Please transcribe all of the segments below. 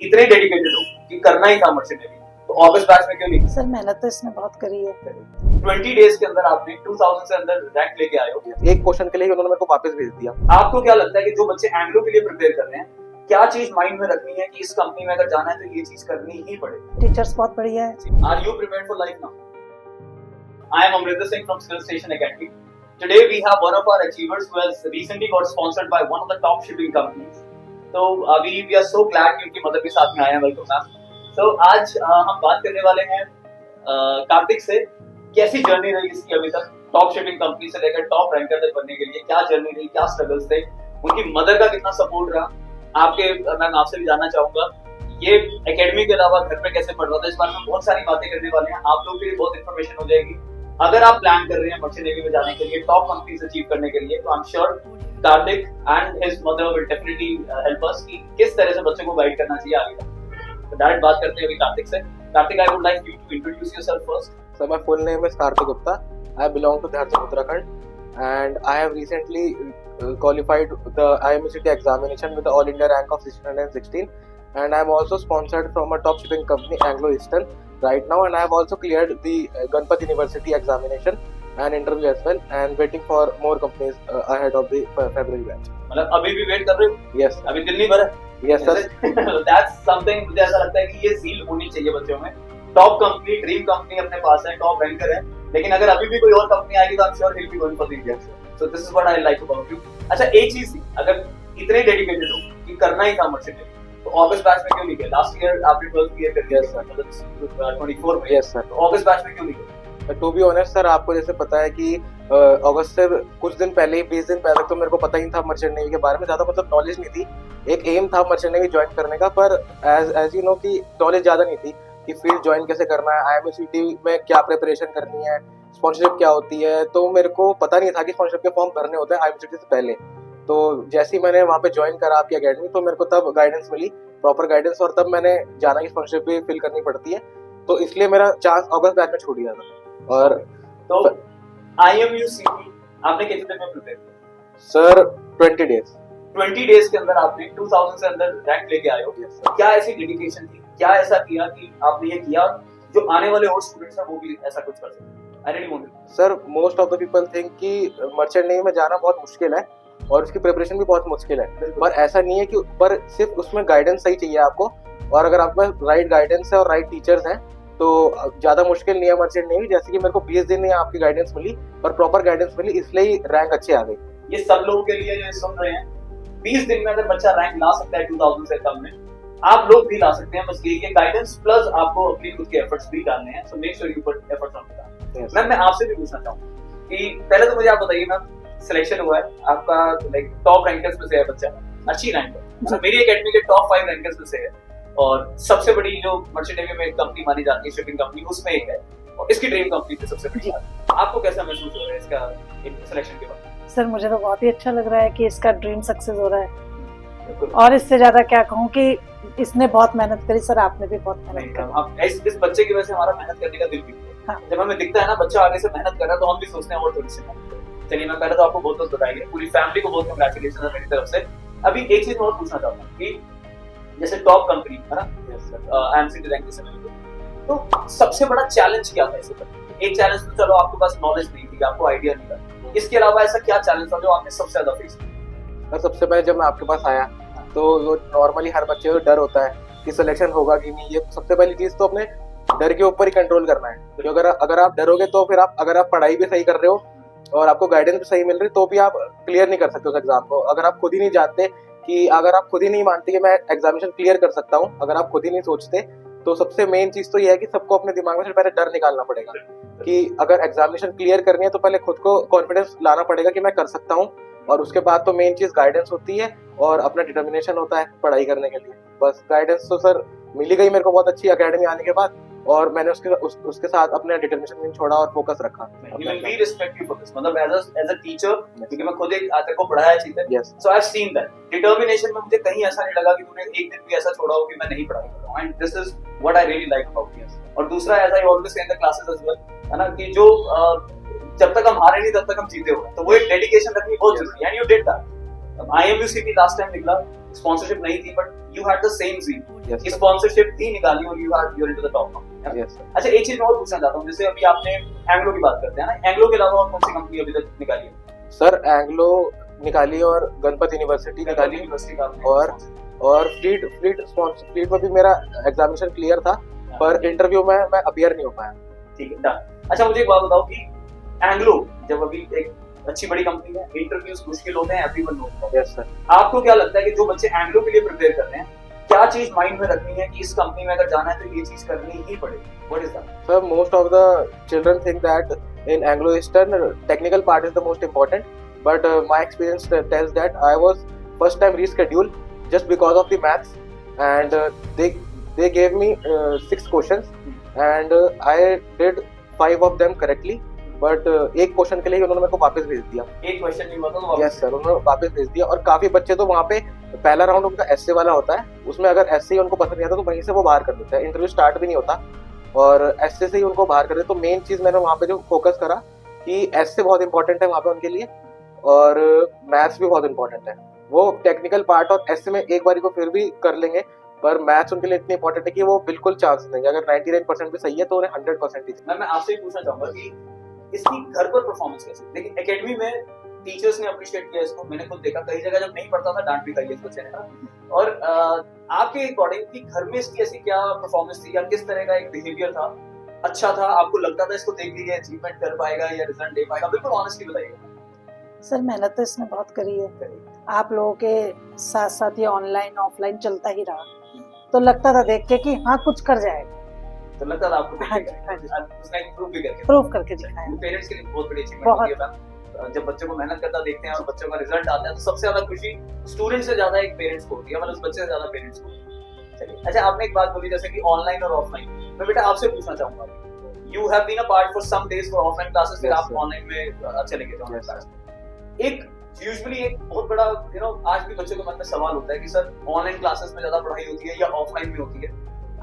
इतने डेडिकेटेड हो कि करना ही था मर्चेंट नेवी, तो अगस्त बैच में क्यों नहीं? सर मेहनत तो इसने बहुत करी है। 20 डेज के अंदर आपने 2000 से अंदर रैंक लेके आए हो। एक क्वेश्चन के लिए उन्होंने मेरे को वापस भेज दिया। आपको क्या लगता है कि जो बच्चे एंग्लो के लिए प्रिपेयर कर रहे हैं, क्या चीज माइंड में रखनी है कि इस कंपनी में अगर जाना है तो ये चीज करनी ही पड़ेगी? टीचर्स बहुत बढ़िया है। Are you prepared for life now? I am Amrita Singh from Skill Station Academy. Today we have one of our achievers who has recently got sponsored by one of the top shipping companies. तो अभी we are so glad कि उनकी मदद के साथ में आए हैं। Welcome ma'am. तो आज हम बात करने वाले हैं कार्तिक से, कैसी जर्नी रही इसकी अभी तक टॉप शिपिंग कंपनी से लेकर टॉप रैंकर तक बनने के लिए, क्या जर्नी रही, क्या स्ट्रगल्स थे, उनकी मदर का कितना सपोर्ट रहा। आपके मैम आपसे भी जानना चाहूंगा ये एकेडमी के अलावा घर पे कैसे पढ़ रहा था, इस बारे में बहुत सारी बातें करने वाले हैं। आप लोग के लिए बहुत इन्फॉर्मेशन हो जाएगी। अगर आप प्लान कर रहे हैं मर्चेंट नेवी में जाने के लिए, टॉप कंपनीज अचीव करने के लिए, तो I am sure Kartik and his mother will definitely help us कि किस तरह से बच्चों को गाइड करना चाहिए आगे तक। तो डायरेक्ट बात करते हैं अभी कार्तिक से। Kartik, I would like you to introduce yourself first. So my full name is Karthik Gupta. I belong to Dhar Uttarakhand and I have recently qualified the IMCT examination with the All India rank of 616 and I am also sponsored from a top shipping company Anglo Eastern right now and I have also cleared the Ganpat University examination and interview as well and waiting for more companies ahead of the February batch. मतलब अभी भी wait कर रहे हो? Yes. अभी दिल नहीं भरा? Yes sir. That's something मुझे ऐसा लगता है कि ये सील होनी चाहिए बच्चों में। टॉप कंपनी, ड्रीम कंपनी अपने पास है, टॉप रैंकर है, लेकिन अगर अभी भी कोई और कंपनी आएगी तो I am sure he will be going for the India. So this is what I like about you. अच्छा, एक चीज थी, अगर इतने डेडिकेटेड हो कि करना ही था मर्चेंट नेवी, तो अगस्त बैच में क्यों नहीं गए? लास्ट ईयर आपने 12th क्लियर कर दिया Yes, sir. मतलब 24 में। Yes sir. तो अगस्त बैच में क्यों नहीं गए? टू बी ऑनेस्ट सर, आपको जैसे पता है कि अगस्त से कुछ दिन पहले ही 20 दिन पहले तक तो मेरे को पता ही था मर्चेंट नेवी के बारे में, ज़्यादा मतलब नॉलेज नहीं थी। एक एम था मर्चेंट नेवी ज्वाइन करने का, पर एज यू नो कि नॉलेज ज़्यादा नहीं थी कि फील्ड ज्वाइन कैसे करना है, IMCT में क्या प्रिपरेशन करनी है, स्पॉन्सरशिप क्या होती है, तो मेरे को पता नहीं था कि स्पॉन्सरशिप के फॉर्म भरने होते हैं IMCT से पहले। तो जैसे ही मैंने वहाँ पे ज्वाइन करा आपकी अकेडमी, तो मेरे को तब गाइडेंस मिली, प्रॉपर गाइडेंस, और तब मैंने जाना कि स्पॉन्सरशिप भी फिल करनी पड़ती है, तो इसलिए मेरा चांस अगस्त बैच में छूट गया था। और तो IMUCT आपने कितने दिन में प्रिपेयर किया? Sir 20 days. 20 डेज के अंदर आपने 2000 से अंदर रैंक लेके आए हो। क्या ऐसी डेडिकेशन थी, क्या ऐसा किया कि आपने ये किया जो आने वाले और स्टूडेंट्स हैं वो भी ऐसा कुछ कर सकें? I really want to. Sir most of the people think कि मर्चेंट नेवी में जाना बहुत मुश्किल है और उसकी प्रिपरेशन भी बहुत मुश्किल है, पर ऐसा नहीं है कि पर सिर्फ उसमें गाइडेंस सही चाहिए आपको, और अगर आपके पास राइट गाइडेंस है और राइट टीचर्स हैं तो ज्यादा मुश्किल नहीं है मर्चेंट नेवी। जैसे कि मेरे को 20 दिन में आपकी गाइडेंस मिली, पर प्रॉपर गाइडेंस मिली, इसलिए रैंक अच्छे आ गई। ये सब लोगों के लिए जो सुन रहे हैं, 20 दिन में अगर बच्चा रैंक ला सकता है 2000 से कम में, आप लोग भी ला सकते हैं। बस ये गाइडेंस प्लस आपको अपनी खुद के एफर्ट्स भी डालने हैं। So make sure you put efforts on that. Ma'am, मैं आपसे भी पूछना चाहूंगा कि पहले तो मुझे आप बताइए मैम, सिलेक्शन हुआ है आपका, लाइक टॉप रैंकर्स में से है बच्चा, अच्छी रैंक है, मेरी एकेडमी के टॉप 5 रैंकर्स में से है और सबसे बड़ी जो मर्चेंट नेवी में कंपनी मानी जाती है शिपिंग कंपनी, उसमें एक है और इसकी ड्रीम कंपनी थी सबसे बड़ी। आपको कैसा महसूस हो रहा है इसका सिलेक्शन के बाद? सर मुझे तो बहुत ही अच्छा लग रहा है कि इसका ड्रीम सक्सेस हो रहा है, और इससे ज्यादा क्या कहूँ कि इसने बहुत मेहनत करी। सर आपने भी बहुत मेहनत करी। इस बच्चे की वजह से हमारा मेहनत करने का दिल भी है। हाँ। जब हमें दिखता है ना बच्चा आगे से मेहनत कर रहा है तो हम भी सोचते हैं और थोड़ी सी मेहनत करें। चलिए, मैं पहले तो आपको बहुत बहुत बधाई, पूरी फैमिली को बहुत कांग्रेचुलेशन है मेरी तरफ से। अभी एक चीज और पूछना चाहता हूँ कि जैसे टॉप कंपनी है ना, IMCT रैंक से मिली, तो सबसे बड़ा चैलेंज क्या था इससे? एक चैलेंज तो चलो आपके पास नॉलेज नहीं थी, आपको आइडिया नहीं था, इसके अलावा ऐसा क्या चैलेंज था जो आपने सबसे ज्यादा फेस किया? सबसे पहले जब मैं आपके पास आया तो वो नॉर्मली हर बच्चे को डर होता है कि सिलेक्शन होगा कि नहीं। ये सबसे पहली चीज तो अपने डर के ऊपर ही कंट्रोल करना है, क्योंकि अगर आप डरोगे तो फिर अगर आप पढ़ाई भी सही कर रहे हो और आपको गाइडेंस भी सही मिल रही तो भी आप क्लियर नहीं कर सकते उस एग्जाम को। अगर आप खुद ही नहीं जानते कि अगर आप खुद ही नहीं मानते कि मैं एग्जामिनेशन क्लियर कर सकता हूँ, अगर आप खुद ही नहीं सोचते, तो सबसे मेन चीज तो ये है कि सबको अपने दिमाग में से पहले डर निकालना पड़ेगा कि अगर एग्जामिनेशन क्लियर करनी है तो पहले खुद को कॉन्फिडेंस लाना पड़ेगा कि मैं कर सकता हूँ, और उसके बाद तो मेन चीज गाइडेंस होती है और अपना डिटर्मिनेशन होता है पढ़ाई करने के लिए। बस गाइडेंस तो सर मिली गई मेरे को बहुत अच्छी अकेडमी आने के बाद, और मैंने उसके साथ अपना डिटर्मिनेशन नहीं छोड़ा और फोकस रखा। Even we respect you for this. मतलब as a teacher, क्योंकि मैं खुद एक आते को पढ़ाया चीजें, so I've seen that determination में मुझे कहीं ऐसा नहीं लगा कि तूने एक दिन भी ऐसा छोड़ा हो कि मैं नहीं पढ़ाई कर रहा हूँ, and this is what I really like about you. और दूसरा, as I always say in the classes as well, है ना, कि जो जब तक हम हारे नहीं तब तक हम जीते हो, तो वो एक डेडिकेशन रखनी बहुत जरूरी है, and you did that. IMUCT last time निकला, स्पॉन्सरशिप नहीं थी but you had the same zeal Yes, कि sir. स्पॉन्सरशिप थी निकाली और you are into the top. Yes, sir. अच्छा एक चीज मैं और पूछना चाहता हूँ, जैसे अभी आपने एंग्लो की बात करते हैं ना, एंग्लो के अलावा और कौन सी कंपनी अभी तक निकाली है? सर एंग्लो निकाली और गणपत यूनिवर्सिटी निकाली यूनिवर्सिटी का और फ्लीट में भी मेरा एग्जामिनेशन क्लियर था, पर इंटरव्यू में मैं अपियर नहीं हो पाया। ठीक है डन। अच्छा मुझे एक बात बताओ कि एंग्लो जब अभी एक अच्छी बड़ी कंपनी है, इंटरव्यूज मुश्किल होते हैं, एवरीवन नोज। Yes sir. आपको क्या लगता है कि जो बच्चे एंग्लो के लिए प्रिपेयर कर रहे हैं, क्या चीज माइंड में रखनी है कि इस कंपनी में अगर जाना है तो ये चीज करनी ही पड़ेगी? What is that? Sir, most of the children think that in Anglo-Eastern, technical part is the most important. But my experience tells that I was first time rescheduled just because of the maths, and they gave me 6 questions, and I did 5 of them correctly. But एक question के लिए उन्होंने मेरे को वापस भेज दिया। एक क्वेश्चन नहीं हुआ तो यस सर, उन्होंने वापस भेज दिया। और काफी बच्चे तो वहाँ पे पहला राउंड उनका एसए वाला होता है, उसमें अगर एसए उनको पसंद नहीं आता तो वहीं से वो बाहर कर देते हैं, इंटरव्यू स्टार्ट भी नहीं होता और एसए से ही उनको बाहर कर देते। तो मेन चीज मैंने वहाँ पे जो फोकस करा कि एसए बहुत इंपॉर्टेंट है वहाँ पे उनके लिए, और मैथ्स भी बहुत इंपॉर्टेंट है। वो टेक्निकल पार्ट और एसए में एक बारी को फिर भी कर लेंगे, पर मैथ्स उनके लिए इतनी इंपॉर्टेंट है कि वो बिल्कुल चांस देंगे। अगर 99% भी सही है तो उन्हें 100% ही। मैं आपसे पूछना चाहूंगा कि इसकी घर पर परफॉर्मेंस कैसे, लेकिन एकेडमी में टीचर्स ने अप्रिशिएट किया इसको, मैंने खुद देखा कई जगह जब नहीं पढ़ता था डांट भी खाई इस बच्चे ने। और आपके अकॉर्डिंग कि घर में इसकी ऐसी क्या परफॉर्मेंस थी या किस तरह का एक बिहेवियर था, अच्छा था, आपको लगता था इसको देख के ये अचीवमेंट कर पाएगा या रिजल्ट दे पाएगा? बिल्कुल ऑनेस्टली बताइएगा। सर मेहनत तो इसने बहुत करी है, आप लोगों के साथ साथ ये ऑनलाइन ऑफलाइन चलता ही रहा, तो लगता था देख के कि हाँ कुछ कर जाएगा, तो लगता था आपको हाँ जी, हाँ जी। उसने प्रूव भी करके प्रूव करके दिखाया। पेरेंट्स के लिए बहुत बड़ी अचीवमेंट होती है मैम। जब बच्चों को मेहनत करता देखते हैं और बच्चों का रिजल्ट आता है तो सबसे ज्यादा खुशी स्टूडेंट से ज्यादा एक पेरेंट्स को होती है, मतलब उस बच्चे से ज्यादा पेरेंट्स को। चलिए अच्छा, आपने एक बात बोली जैसे कि ऑनलाइन और ऑफलाइन, मैं बेटा आपसे पूछना चाहूंगा, you have been a part for some days for offline classes, फिर आप ऑनलाइन में चले गए थे ऑनलाइन क्लास। एक यूजुअली एक बहुत बड़ा आज भी बच्चों के मन में सवाल होता है कि सर ऑनलाइन क्लासेस में ज्यादा पढ़ाई होती है या ऑफलाइन में होती है?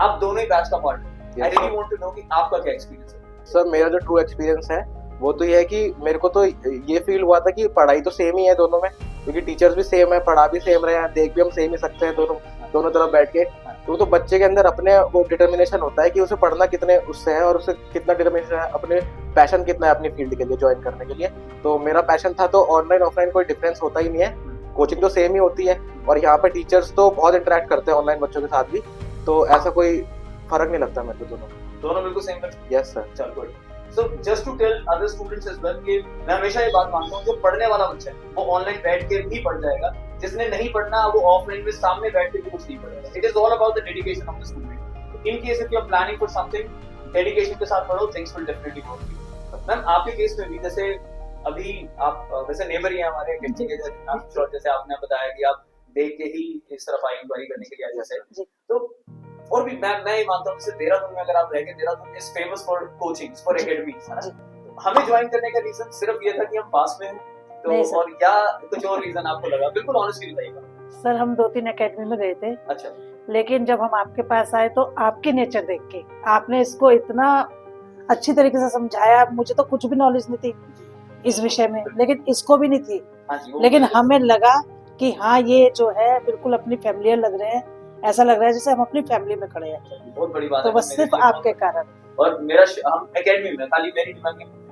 आप दोनों ही बैच का पार्ट है, I really want to know कि आपका क्या एक्सपीरियंस है। सर मेरा जो ट्रू एक्सपीरियंस है वो तो ये है कि मेरे को तो ये फील हुआ था कि पढ़ाई तो सेम ही है दोनों में, क्योंकि टीचर्स भी सेम है, पढ़ा भी सेम रहे हैं, देख भी हम सेम ही सकते हैं दोनों तरफ बैठ के। तो बच्चे के अंदर अपने वो डिटर्मिनेशन होता है कि उसे पढ़ना कितने उससे है और उसे कितना डिटर्मिनेशन है, अपने पैशन कितना है अपनी फील्ड के लिए ज्वाइन करने के लिए। तो मेरा पैशन था, तो ऑनलाइन ऑफलाइन कोई डिफरेंस होता ही नहीं है, कोचिंग तो सेम ही होती है और यहाँ पे टीचर्स तो बहुत इंटरेक्ट करते हैं ऑनलाइन बच्चों के साथ भी, तो ऐसा कोई फर्क नहीं लगता मेरे को। दोनों बिल्कुल सेम है। Yes sir. चल good. So just to tell other students as well कि मैं हमेशा ये बात मानता हूँ, जो पढ़ने वाला बच्चा है वो ऑनलाइन बैठ के भी पढ़ जाएगा, जिसने नहीं पढ़ना वो ऑफलाइन में सामने बैठ के भी कुछ नहीं पढ़ेगा। It is all about the dedication of the student. In case if you are planning for something, dedication के साथ पढ़ो, things will definitely work. Ma'am आपके केस में भी जैसे अभी आप वैसे नेबर ही हैं हमारे, जैसे आपने बताया कि आप देख के ही इस तरफ आई इंक्वायरी करने के लिए आए जैसे, तो और भी मैं ये मानता हूँ जैसे देहरादून में अगर आप रह गए, Dehradun is famous for coachings, for academies, है ना? हमें ज्वाइन करने का रीजन सिर्फ ये था कि हम पास में हैं, तो और क्या कुछ और रीजन आपको लगा? बिल्कुल ऑनेस्टली बताइएगा। सर हम 2-3 एकेडमी में गए थे। अच्छा। लेकिन जब हम आपके पास आए तो आपके नेचर देख के आपने इसको इतना अच्छी तरीके से समझाया, मुझे तो कुछ भी नॉलेज नहीं थी इस विषय में, लेकिन इसको भी नहीं थी, लेकिन हमें लगा कि हाँ ये जो है बिल्कुल अपनी फैमिलियर लग रहे हैं, ऐसा लग रहा है जैसे हम अपनी फैमिली में खड़े हैं। बहुत बड़ी बात तो है, बस सिर्फ आपके कारण। और मेरा हम एकेडमी में खाली मेरी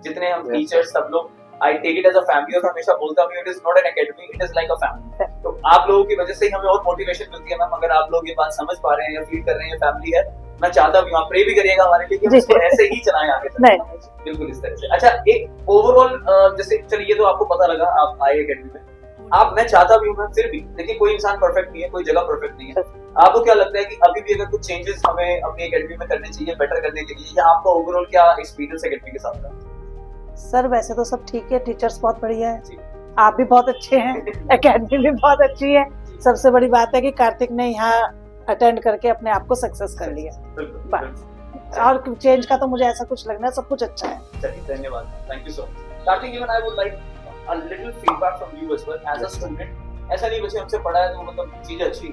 जितने हम टीचर्स सब लोग, I take it as a family, और हमेशा बोलता हूं it is not an academy, it is like a family. तो आप लोगों की वजह से ही हमें और मोटिवेशन मिलती है मैम। अगर आप लोग ये बात समझ पा रहे हैं या फील कर रहे हैं फैमिली है, मैं चाहता हूँ आप प्रे भी करिएगा हमारे लिए कि हम इसको ऐसे ही चलाएं आगे तक। नहीं बिल्कुल इस तरह से। अच्छा एक ओवरऑल जैसे चलिए ये तो आपको पता लगा आप आए एकेडमी में, आप मैं चाहता भी हूँ फिर भी, देखिए कोई इंसान परफेक्ट नहीं है, कोई जगह परफेक्ट नहीं है। आपको क्या लगता है कि अभी भी अगर कुछ चेंजेस हमें अपनी एकेडमी में करने चाहिए बेटर करने के लिए, या आपका ओवरऑल क्या एक्सपीरियंस एकेडमी के साथ रहा? सर वैसे तो सब ठीक है, टीचर्स बहुत बढ़िया है, आप भी बहुत अच्छे हैं, एकेडमी भी बहुत अच्छी है। सबसे बड़ी बात है कि कार्तिक ने यहाँ अटेंड करके अपने आप को सक्सेस कर लिया, और चेंज का तो मुझे ऐसा कुछ लगना है, सब कुछ अच्छा है। चलिए धन्यवाद, thank you so much. Kartik even I would like a little feedback from you as well as a student। ऐसा नहीं बच्चे हमसे पढ़ा है तो मतलब चीजें अच्छी है,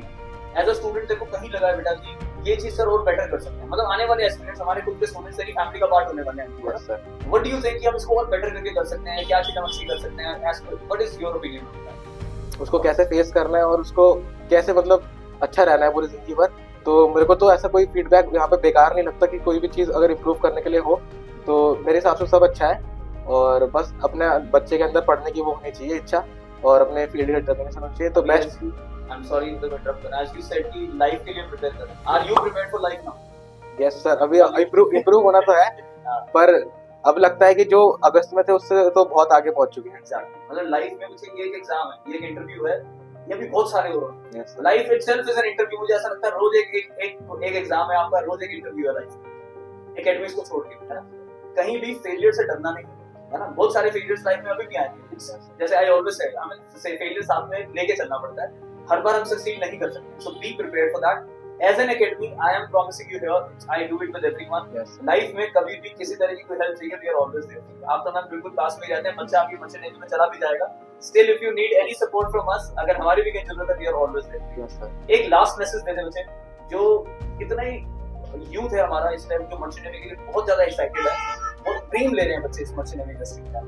एज अ स्टूडेंट देखो कहीं लगा है बेटा कि ये चीज सर और बेटर कर सकते हैं, मतलब आने वाले एस्पिरेंट्स हमारे खुद के स्टूडेंट्स की फैमिली का पार्ट होने वाले हैं। व्हाट डू यू थिंक कि हम इसको और बेटर करके कर सकते हैं, क्या चीज हम अच्छी कर सकते हैं? What is your opinion? उसको कैसे फेस करना है और उसको कैसे मतलब अच्छा रहना है पूरी जिंदगी भर। तो मेरे को तो ऐसा कोई फीडबैक यहाँ पे बेकार नहीं लगता कि कोई भी चीज़ अगर इम्प्रूव करने के लिए हो तो मेरे हिसाब से सब अच्छा है। और बस अपने बच्चे के अंदर पढ़ने की वो होनी चाहिए इच्छा और अपने फील्ड का डिटर्मिनेशन होनी चाहिए तो best. I'm sorry to interrupt, as you said कि लाइफ के लिए प्रिपेयर कर। Are you prepared for life now? Yes sir, अभी इम्प्रूव होना तो है पर अब लगता है कि जो अगस्त में थे उससे तो बहुत आगे पहुंच चुके हैं। मतलब लाइफ में मुझे ये एक एग्जाम है, ये एक इंटरव्यू है, ये भी बहुत सारे हो रहे हैं। Life itself is an interview. मुझे ऐसा लगता है रोज एक एग्जाम है आपका, रोज एक इंटरव्यू है लाइफ। एकेडमिक्स को छोड़ के है ना, कहीं भी फेलियर से डरना नहीं है ना। बहुत सारे फेलियर्स लाइफ में अभी भी आए हैं, जैसे आई ऑलवेज से हमें फेलियर साथ में लेके चलना पड़ता है, हर बार हम सक्सीड नहीं कर सकते। So be prepared for that. As an academy, I am promising you here, I do it with everyone. Life में कभी भी किसी तरह की कोई हेल्प चाहिए, we are always there. आप तो मैम बिल्कुल पास में ही रहते हैं, बच्चा आपकी मर्चेंट नेवी में चला भी जाएगा। Still, if you need any support from us, अगर हमारी भी कहीं जरूरत है, we are always there. Yes, sir. एक लास्ट मैसेज दे दें मुझे, जो इतना ही यूथ है हमारा इस टाइम, जो मर्चेंट नेवी के लिए बहुत ज्यादा एक्साइटेड है और ड्रीम ले रहे हैं बच्चे इस मर्चेंट नेवी इंडस्ट्री का,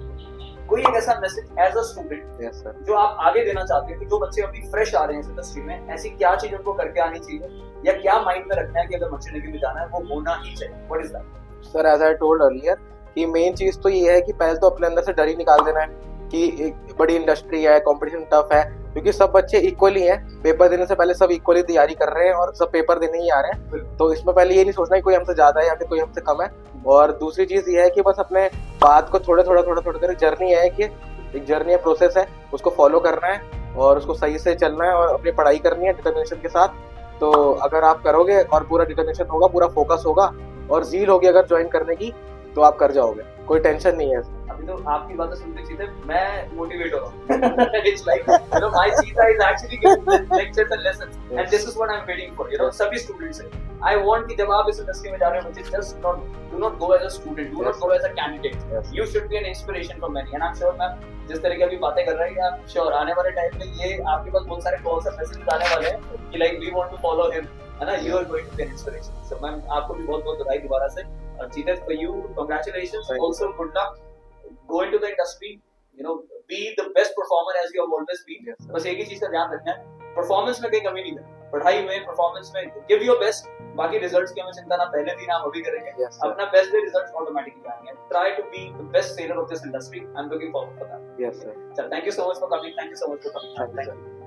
कोई एक ऐसा मैसेज एज अ स्टूडेंट जो आप आगे देना चाहते हैं कि जो बच्चे अभी फ्रेश आ रहे हैं इस इंडस्ट्री में, ऐसी क्या चीज उनको करके आनी चाहिए या क्या माइंड में रखना है कि अगर मर्चेंट नेवी में जाना है वो होना ही चाहिए? What is that? Sir, as I told earlier कि मेन चीज तो ये है कि पहले तो अपने अंदर से डर ही निकाल देना है कि एक बड़ी इंडस्ट्री है, कंपटीशन टफ है, क्योंकि सब बच्चे इक्वली हैं। पेपर देने से पहले सब इक्वली तैयारी कर रहे हैं और सब पेपर देने ही आ रहे हैं। तो इसमें पहले ये नहीं सोचना कि कोई हमसे ज्यादा है या फिर कोई हमसे कम है। और दूसरी चीज ये है कि बस अपने बात को थोड़ा थोड़ा जर्नी है कि एक जर्नी है, प्रोसेस है, उसको फॉलो करना है और उसको सही से चलना है और अपनी पढ़ाई करनी है डिटर्मिनेशन के साथ। तो अगर आप करोगे और पूरा डिटर्मिनेशन होगा, पूरा फोकस होगा और ज़ील होगी अगर ज्वाइन करने की, तो आप कर जाओगे, कोई टेंशन नहीं है। अभी तो आपकी बातें सुनते सीधे मैं मोटिवेट हो रहा हूँ। It's like, you know, my cheetah is actually giving lectures and lessons, and this is what I'm waiting for. You know, सभी students हैं। I want कि जब आप इस इंडस्ट्री में जा रहे हो, मुझे just do not go as a student, do not go as a candidate. You should be an inspiration for many, and I'm sure ma'am जिस तरह की अभी बातें कर रहे हैं, I'm sure आने वाले टाइम में ये आपके पास बहुत सारे कॉल्स और मैसेजेस आने वाले हैं कि like we want to follow him, है ना, you are going to be an inspiration. So ma'am आपको भी बहुत बहुत बधाई दोबारा से, और चीता for you, congratulations. Also good luck. Go into the industry, you know, be the best performer as you have always been. बस एक ही चीज का ध्यान रखना है, परफॉर्मेंस में कहीं कमी नहीं करनी, पढ़ाई में, परफॉर्मेंस में give your best. बाकी रिजल्ट्स की हमें चिंता ना पहले दिन हम अभी करेंगे, अपना बेस्ट दे, रिजल्ट्स ऑटोमेटिकली आएंगे. Try to be the best sailor of this industry. I'm looking forward for that. Yes, sir. Sir, thank you so much for coming. Thank you so much for coming. Thank you.